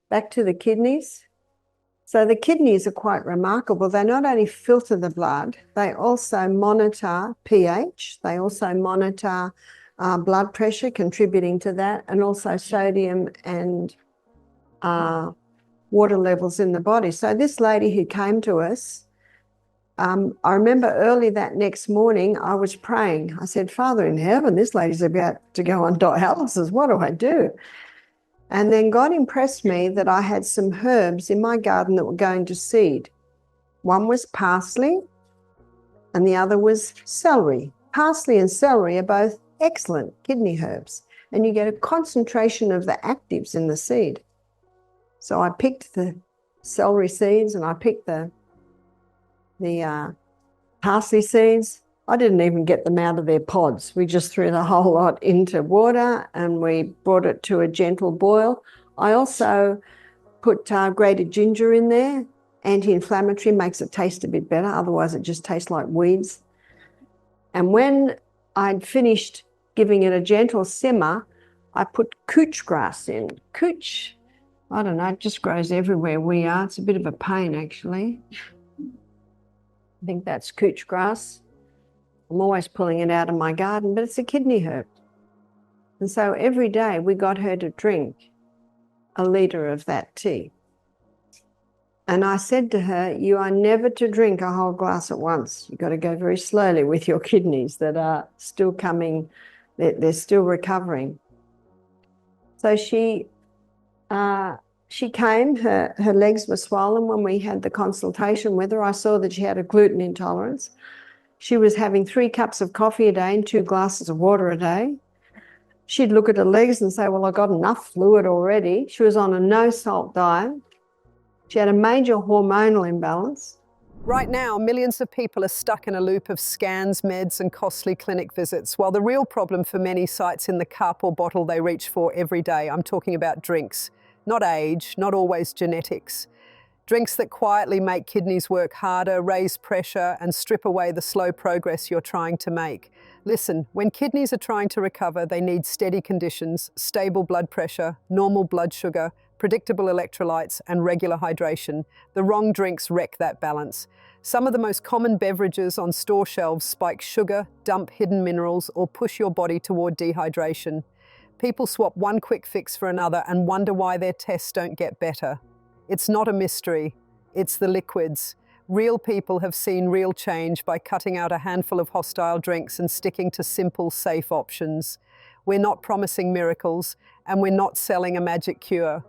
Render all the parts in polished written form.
back to the kidneys. So the kidneys are quite remarkable. They not only filter the blood, they also monitor pH, they also monitor blood pressure, contributing to that, and also sodium and water levels in the body. So this lady who came to us, I remember early that next morning, I was praying. I said, Father in heaven, this lady's about to go on dialysis. What do I do? And then God impressed me that I had some herbs in my garden that were going to seed. One was parsley and the other was celery. Parsley and celery are both excellent kidney herbs, and you get a concentration of the actives in the seed. So I picked the celery seeds and I picked the parsley seeds. I didn't even get them out of their pods. We just threw the whole lot into water and we brought it to a gentle boil. I also put grated ginger in there. Anti-inflammatory, makes it taste a bit better. Otherwise, it just tastes like weeds. And when I'd finished giving it a gentle simmer, I put couch grass in. Couch, I don't know, it just grows everywhere we are. It's a bit of a pain, actually. I think that's couch grass. I'm always pulling it out of my garden, but it's a kidney herb. And so every day we got her to drink a litre of that tea. And I said to her, you are never to drink a whole glass at once. You've got to go very slowly with your kidneys that are still coming, they're still recovering. So she came, her legs were swollen when we had the consultation with her. I saw that she had a gluten intolerance. She was having 3 cups of coffee a day and 2 glasses of water a day. She'd look at her legs and say, well, I got enough fluid already. She was on a no-salt diet. She had a major hormonal imbalance. Right now, millions of people are stuck in a loop of scans, meds, and costly clinic visits, while the real problem for many sites in the cup or bottle they reach for every day. I'm talking about drinks, not age, not always genetics. Drinks that quietly make kidneys work harder, raise pressure, and strip away the slow progress you're trying to make. Listen, when kidneys are trying to recover, they need steady conditions, stable blood pressure, normal blood sugar, predictable electrolytes, and regular hydration. The wrong drinks wreck that balance. Some of the most common beverages on store shelves spike sugar, dump hidden minerals, or push your body toward dehydration. People swap one quick fix for another and wonder why their tests don't get better. It's not a mystery, it's the liquids. Real people have seen real change by cutting out a handful of hostile drinks and sticking to simple, safe options. We're not promising miracles, and we're not selling a magic cure.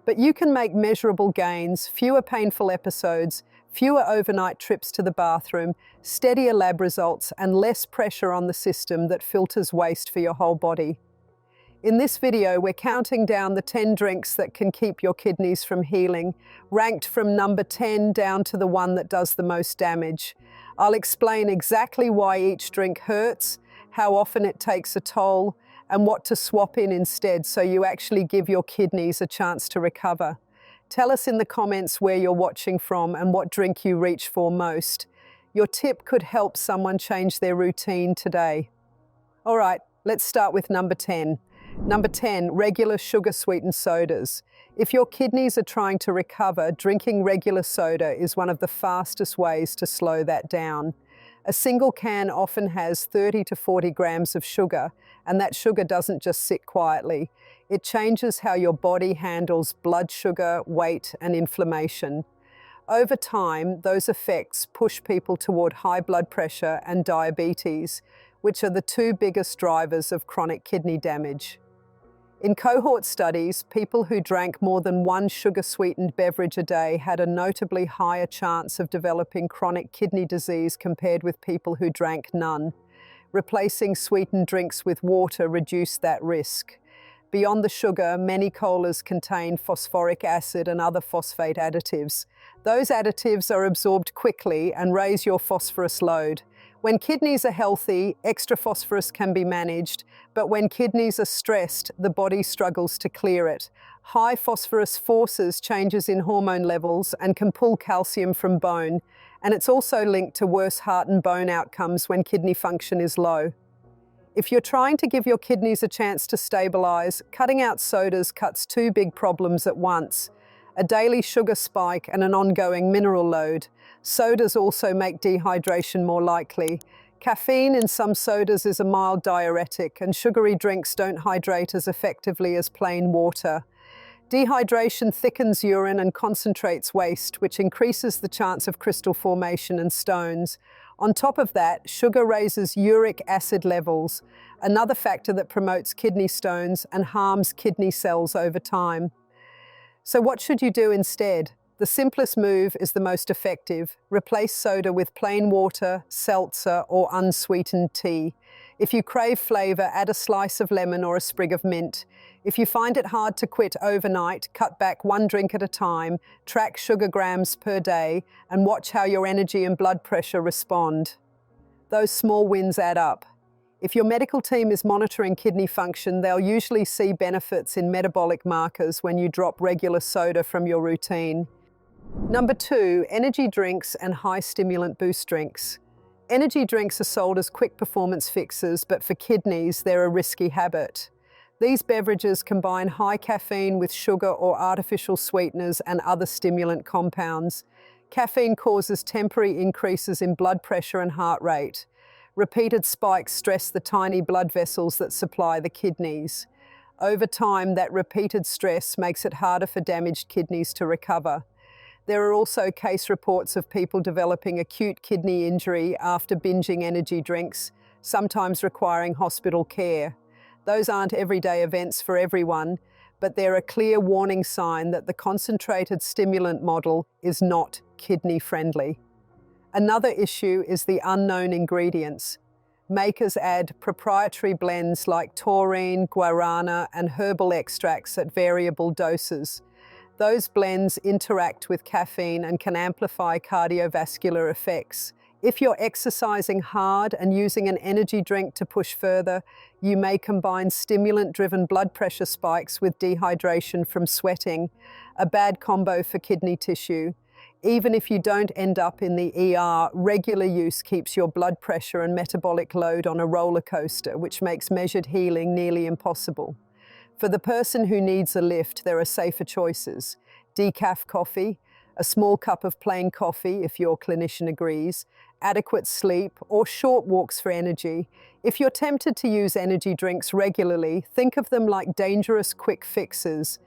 But you can make measurable gains, fewer painful episodes, fewer overnight trips to the bathroom, steadier lab results, and less pressure on the system that filters waste for your whole body. In this video, we're counting down the 10 drinks that can keep your kidneys from healing, ranked from number 10 down to the one that does the most damage. I'll explain exactly why each drink hurts, how often it takes a toll, and what to swap in instead so you actually give your kidneys a chance to recover. Tell us in the comments where you're watching from and what drink you reach for most. Your tip could help someone change their routine today. All right, let's start with number 10. Number 10, regular sugar-sweetened sodas. If your kidneys are trying to recover, drinking regular soda is one of the fastest ways to slow that down. A single can often has 30 to 40 grams of sugar, and that sugar doesn't just sit quietly. It changes how your body handles blood sugar, weight, and inflammation. Over time, those effects push people toward high blood pressure and diabetes, which are the 2 biggest drivers of chronic kidney damage. In cohort studies, people who drank more than 1 sugar-sweetened beverage a day had a notably higher chance of developing chronic kidney disease compared with people who drank none. Replacing sweetened drinks with water reduced that risk. Beyond the sugar, many colas contain phosphoric acid and other phosphate additives. Those additives are absorbed quickly and raise your phosphorus load. When kidneys are healthy, extra phosphorus can be managed, but when kidneys are stressed, the body struggles to clear it. High phosphorus forces changes in hormone levels and can pull calcium from bone, and it's also linked to worse heart and bone outcomes when kidney function is low. If you're trying to give your kidneys a chance to stabilize, cutting out sodas cuts 2 big problems at once. a daily sugar spike, and an ongoing mineral load. Sodas also make dehydration more likely. Caffeine in some sodas is a mild diuretic, and sugary drinks don't hydrate as effectively as plain water. Dehydration thickens urine and concentrates waste, which increases the chance of crystal formation and stones. On top of that, sugar raises uric acid levels, another factor that promotes kidney stones and harms kidney cells over time. So what should you do instead? The simplest move is the most effective. Replace soda with plain water, seltzer, or unsweetened tea. If you crave flavor, add a slice of lemon or a sprig of mint. If you find it hard to quit overnight, cut back one drink at a time, track sugar grams per day, and watch how your energy and blood pressure respond. Those small wins add up. If your medical team is monitoring kidney function, they'll usually see benefits in metabolic markers when you drop regular soda from your routine. Number 2, energy drinks and high stimulant boost drinks. Energy drinks are sold as quick performance fixes, but for kidneys, they're a risky habit. These beverages combine high caffeine with sugar or artificial sweeteners and other stimulant compounds. Caffeine causes temporary increases in blood pressure and heart rate. Repeated spikes stress the tiny blood vessels that supply the kidneys. Over time, that repeated stress makes it harder for damaged kidneys to recover. There are also case reports of people developing acute kidney injury after binging energy drinks, sometimes requiring hospital care. Those aren't everyday events for everyone, but they're a clear warning sign that the concentrated stimulant model is not kidney-friendly. Another issue is the unknown ingredients. Makers add proprietary blends like taurine, guarana, and herbal extracts at variable doses. Those blends interact with caffeine and can amplify cardiovascular effects. If you're exercising hard and using an energy drink to push further, you may combine stimulant-driven blood pressure spikes with dehydration from sweating, a bad combo for kidney tissue. Even if you don't end up in the ER, regular use keeps your blood pressure and metabolic load on a roller coaster, which makes measured healing nearly impossible. For the person who needs a lift, there are safer choices. Decaf coffee, a small cup of plain coffee if your clinician agrees, adequate sleep, or short walks for energy. If you're tempted to use energy drinks regularly, think of them like dangerous quick fixes.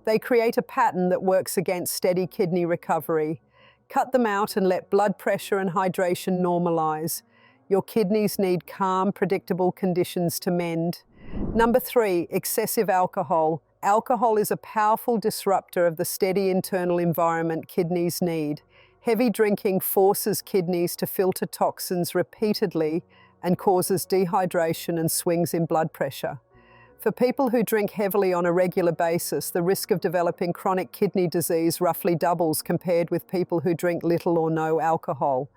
They create a pattern that works against steady kidney recovery. Cut them out and let blood pressure and hydration normalize. Your kidneys need calm, predictable conditions to mend. Number 3, excessive alcohol. Alcohol is a powerful disruptor of the steady internal environment kidneys need. Heavy drinking forces kidneys to filter toxins repeatedly and causes dehydration and swings in blood pressure. For people who drink heavily on a regular basis, the risk of developing chronic kidney disease roughly doubles compared with people who drink little or no alcohol.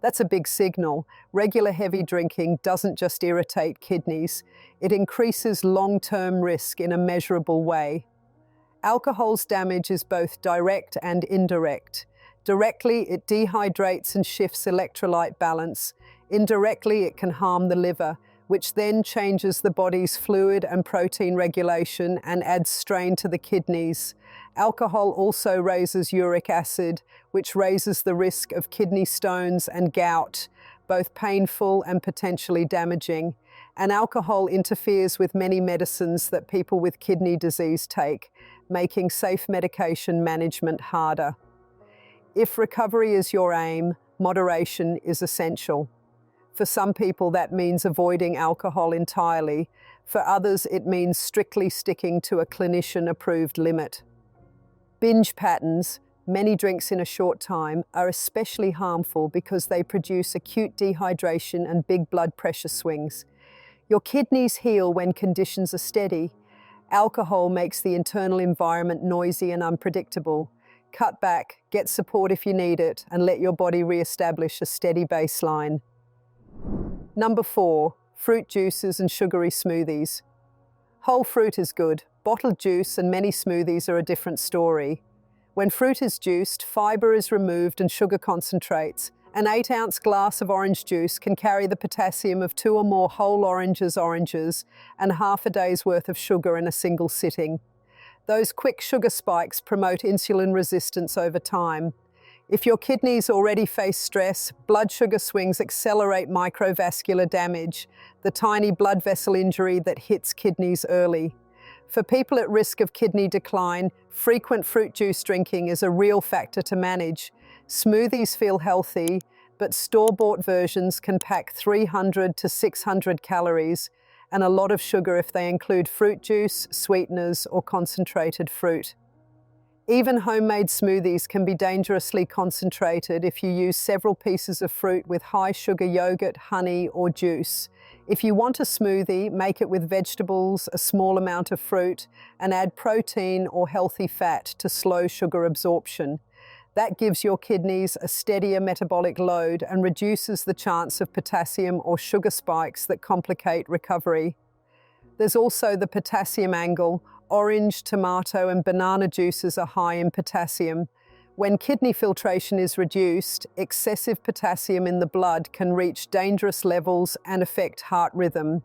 That's a big signal. Regular heavy drinking doesn't just irritate kidneys, it increases long-term risk in a measurable way. Alcohol's damage is both direct and indirect. Directly, it dehydrates and shifts electrolyte balance. Indirectly, it can harm the liver, which then changes the body's fluid and protein regulation and adds strain to the kidneys. Alcohol also raises uric acid, which raises the risk of kidney stones and gout, both painful and potentially damaging. And alcohol interferes with many medicines that people with kidney disease take, making safe medication management harder. If recovery is your aim, moderation is essential. For some people, that means avoiding alcohol entirely. For others, it means strictly sticking to a clinician-approved limit. Binge patterns, many drinks in a short time, are especially harmful because they produce acute dehydration and big blood pressure swings. Your kidneys heal when conditions are steady. Alcohol makes the internal environment noisy and unpredictable. Cut back, get support if you need it, and let your body re-establish a steady baseline. Number 4, fruit juices and sugary smoothies. Whole fruit is good. Bottled juice and many smoothies are a different story. When fruit is juiced, fiber is removed and sugar concentrates. An 8-ounce glass of orange juice can carry the potassium of 2 or more whole oranges and half a day's worth of sugar in a single sitting. Those quick sugar spikes promote insulin resistance over time. If your kidneys already face stress, blood sugar swings accelerate microvascular damage, the tiny blood vessel injury that hits kidneys early. For people at risk of kidney decline, frequent fruit juice drinking is a real factor to manage. Smoothies feel healthy, but store-bought versions can pack 300 to 600 calories and a lot of sugar if they include fruit juice, sweeteners, or concentrated fruit. Even homemade smoothies can be dangerously concentrated if you use several pieces of fruit with high sugar yogurt, honey, or juice. If you want a smoothie, make it with vegetables, a small amount of fruit, and add protein or healthy fat to slow sugar absorption. That gives your kidneys a steadier metabolic load and reduces the chance of potassium or sugar spikes that complicate recovery. There's also the potassium angle. Orange, tomato, and banana juices are high in potassium. When kidney filtration is reduced, excessive potassium in the blood can reach dangerous levels and affect heart rhythm.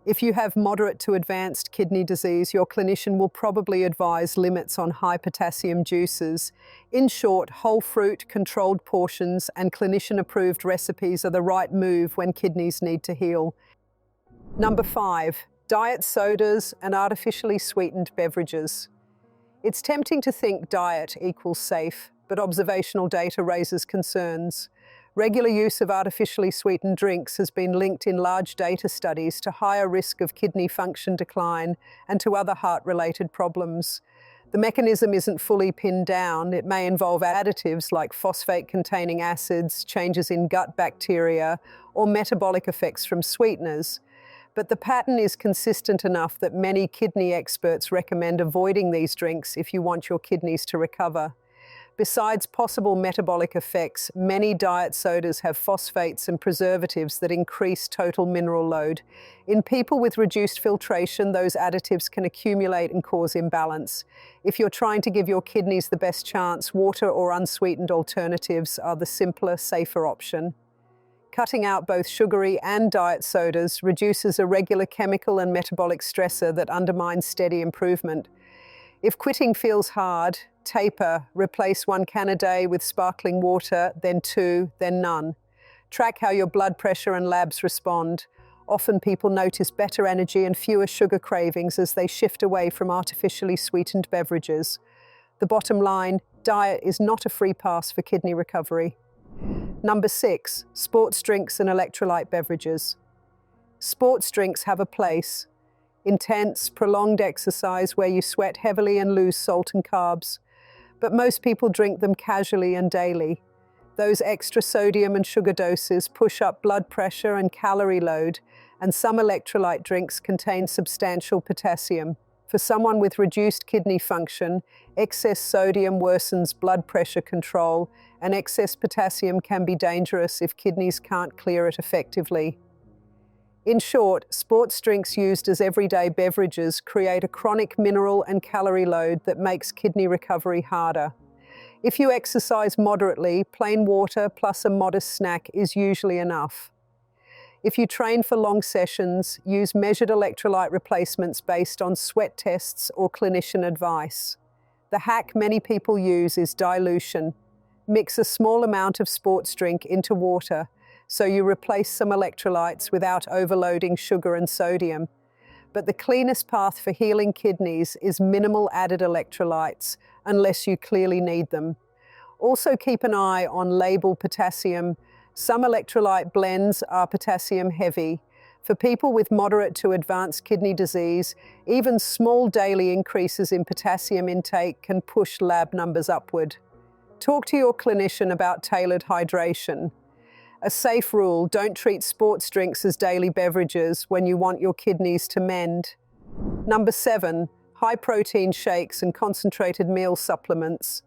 If you have moderate to advanced kidney disease, your clinician will probably advise limits on high potassium juices. In short, whole fruit, controlled portions, and clinician-approved recipes are the right move when kidneys need to heal. Number 5. Diet sodas and artificially sweetened beverages. It's tempting to think diet equals safe, but observational data raises concerns. Regular use of artificially sweetened drinks has been linked in large data studies to higher risk of kidney function decline and to other heart-related problems. The mechanism isn't fully pinned down. It may involve additives like phosphate-containing acids, changes in gut bacteria, or metabolic effects from sweeteners. But the pattern is consistent enough that many kidney experts recommend avoiding these drinks if you want your kidneys to recover. Besides possible metabolic effects, many diet sodas have phosphates and preservatives that increase total mineral load. In people with reduced filtration, those additives can accumulate and cause imbalance. If you're trying to give your kidneys the best chance, water or unsweetened alternatives are the simpler, safer option. Cutting out both sugary and diet sodas reduces a regular chemical and metabolic stressor that undermines steady improvement. If quitting feels hard, taper, replace 1 can a day with sparkling water, then 2, then none. Track how your blood pressure and labs respond. Often people notice better energy and fewer sugar cravings as they shift away from artificially sweetened beverages. The bottom line, diet is not a free pass for kidney recovery. Number 6, sports drinks and electrolyte beverages. Sports drinks have a place. Intense, prolonged exercise where you sweat heavily and lose salt and carbs. But most people drink them casually and daily. Those extra sodium and sugar doses push up blood pressure and calorie load, and some electrolyte drinks contain substantial potassium. For someone with reduced kidney function, excess sodium worsens blood pressure control, and excess potassium can be dangerous if kidneys can't clear it effectively. In short, sports drinks used as everyday beverages create a chronic mineral and calorie load that makes kidney recovery harder. If you exercise moderately, plain water plus a modest snack is usually enough. If you train for long sessions, use measured electrolyte replacements based on sweat tests or clinician advice. The hack many people use is dilution. Mix a small amount of sports drink into water, so you replace some electrolytes without overloading sugar and sodium. But the cleanest path for healing kidneys is minimal added electrolytes, unless you clearly need them. Also keep an eye on label potassium. Some electrolyte blends are potassium heavy. For people with moderate to advanced kidney disease, even small daily increases in potassium intake can push lab numbers upward. Talk to your clinician about tailored hydration. A safe rule, don't treat sports drinks as daily beverages when you want your kidneys to mend. Number 7, high-protein shakes and concentrated meal supplements.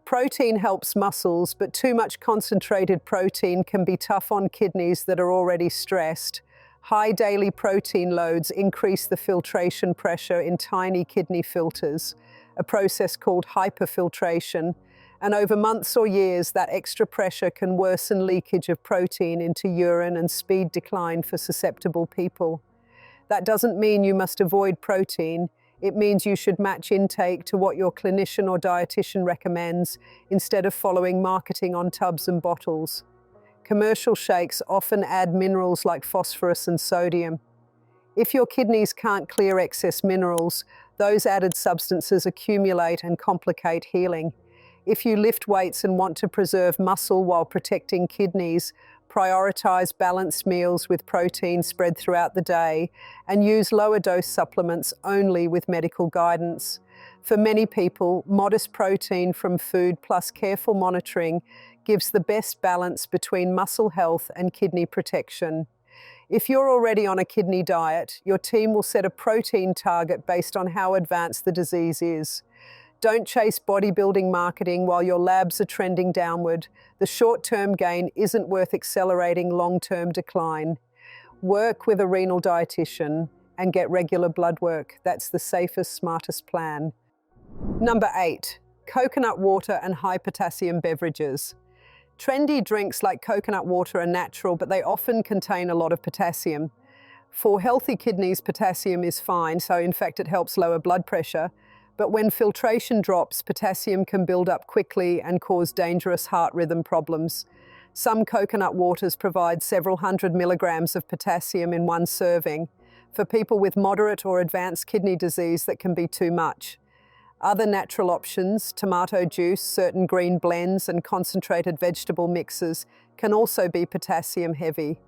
Protein helps muscles, but too much concentrated protein can be tough on kidneys that are already stressed. High daily protein loads increase the filtration pressure in tiny kidney filters, a process called hyperfiltration. And over months or years, that extra pressure can worsen leakage of protein into urine and speed decline for susceptible people. That doesn't mean you must avoid protein. It means you should match intake to what your clinician or dietitian recommends instead of following marketing on tubs and bottles. Commercial shakes often add minerals like phosphorus and sodium. If your kidneys can't clear excess minerals, those added substances accumulate and complicate healing. If you lift weights and want to preserve muscle while protecting kidneys, prioritize balanced meals with protein spread throughout the day and use lower dose supplements only with medical guidance. For many people, modest protein from food plus careful monitoring gives the best balance between muscle health and kidney protection. If you're already on a kidney diet, your team will set a protein target based on how advanced the disease is. Don't chase bodybuilding marketing while your labs are trending downward. The short-term gain isn't worth accelerating long-term decline. Work with a renal dietitian and get regular blood work. That's the safest, smartest plan. Number 8, coconut water and high potassium beverages. Trendy drinks like coconut water are natural, but they often contain a lot of potassium. For healthy kidneys, potassium is fine, so in fact it helps lower blood pressure. But when filtration drops, potassium can build up quickly and cause dangerous heart rhythm problems. Some coconut waters provide several hundred milligrams of potassium in one serving. For people with moderate or advanced kidney disease, that can be too much. Other natural options, tomato juice, certain green blends, and concentrated vegetable mixes can also be potassium heavy.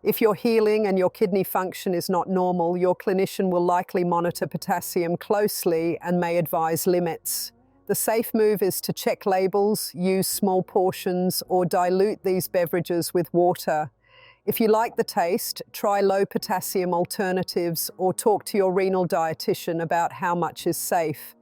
If you're healing and your kidney function is not normal, your clinician will likely monitor potassium closely and may advise limits. The safe move is to check labels, use small portions, or dilute these beverages with water. If you like the taste, try low potassium alternatives or talk to your renal dietitian about how much is safe.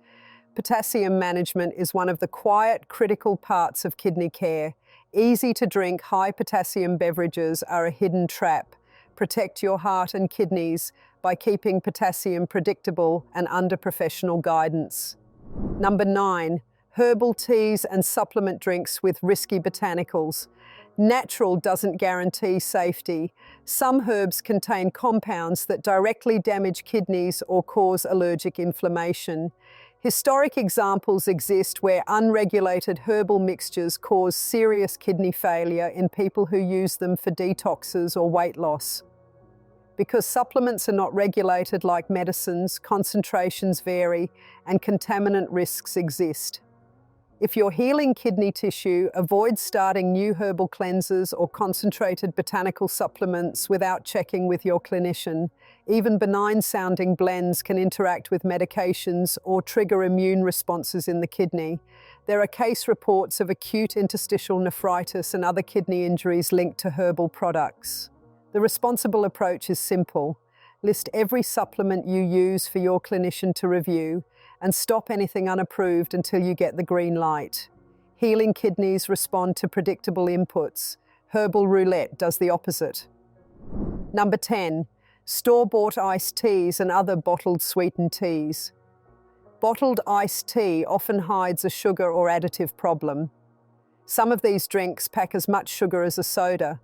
Potassium management is one of the quiet, critical parts of kidney care. Easy to drink high potassium beverages are a hidden trap. Protect your heart and kidneys by keeping potassium predictable and under professional guidance. Number 9, herbal teas and supplement drinks with risky botanicals. Natural doesn't guarantee safety. Some herbs contain compounds that directly damage kidneys or cause allergic inflammation. Historic examples exist where unregulated herbal mixtures cause serious kidney failure in people who use them for detoxes or weight loss. Because supplements are not regulated like medicines, concentrations vary, and contaminant risks exist. If you're healing kidney tissue, avoid starting new herbal cleansers or concentrated botanical supplements without checking with your clinician. Even benign-sounding blends can interact with medications or trigger immune responses in the kidney. There are case reports of acute interstitial nephritis and other kidney injuries linked to herbal products. The responsible approach is simple. List every supplement you use for your clinician to review and stop anything unapproved until you get the green light. Healing kidneys respond to predictable inputs. Herbal roulette does the opposite. Number 10, store-bought iced teas and other bottled sweetened teas. Bottled iced tea often hides a sugar or additive problem. Some of these drinks pack as much sugar as a soda.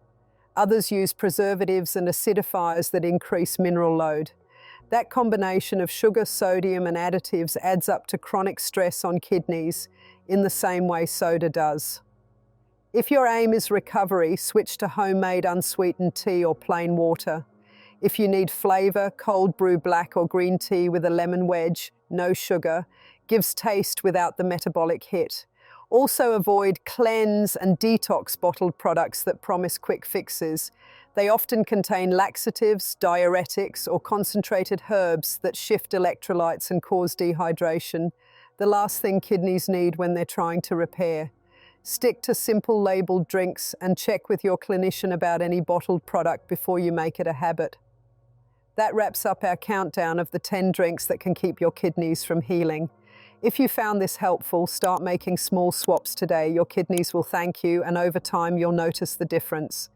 Others use preservatives and acidifiers that increase mineral load. That combination of sugar, sodium, and additives adds up to chronic stress on kidneys in the same way soda does. If your aim is recovery, switch to homemade unsweetened tea or plain water. If you need flavor, cold brew black or green tea with a lemon wedge, no sugar, gives taste without the metabolic hit. Also avoid cleanse and detox bottled products that promise quick fixes. They often contain laxatives, diuretics, or concentrated herbs that shift electrolytes and cause dehydration, the last thing kidneys need when they're trying to repair. Stick to simple labeled drinks and check with your clinician about any bottled product before you make it a habit. That wraps up our countdown of the 10 drinks that can keep your kidneys from healing. If you found this helpful, start making small swaps today. Your kidneys will thank you, and over time you'll notice the difference.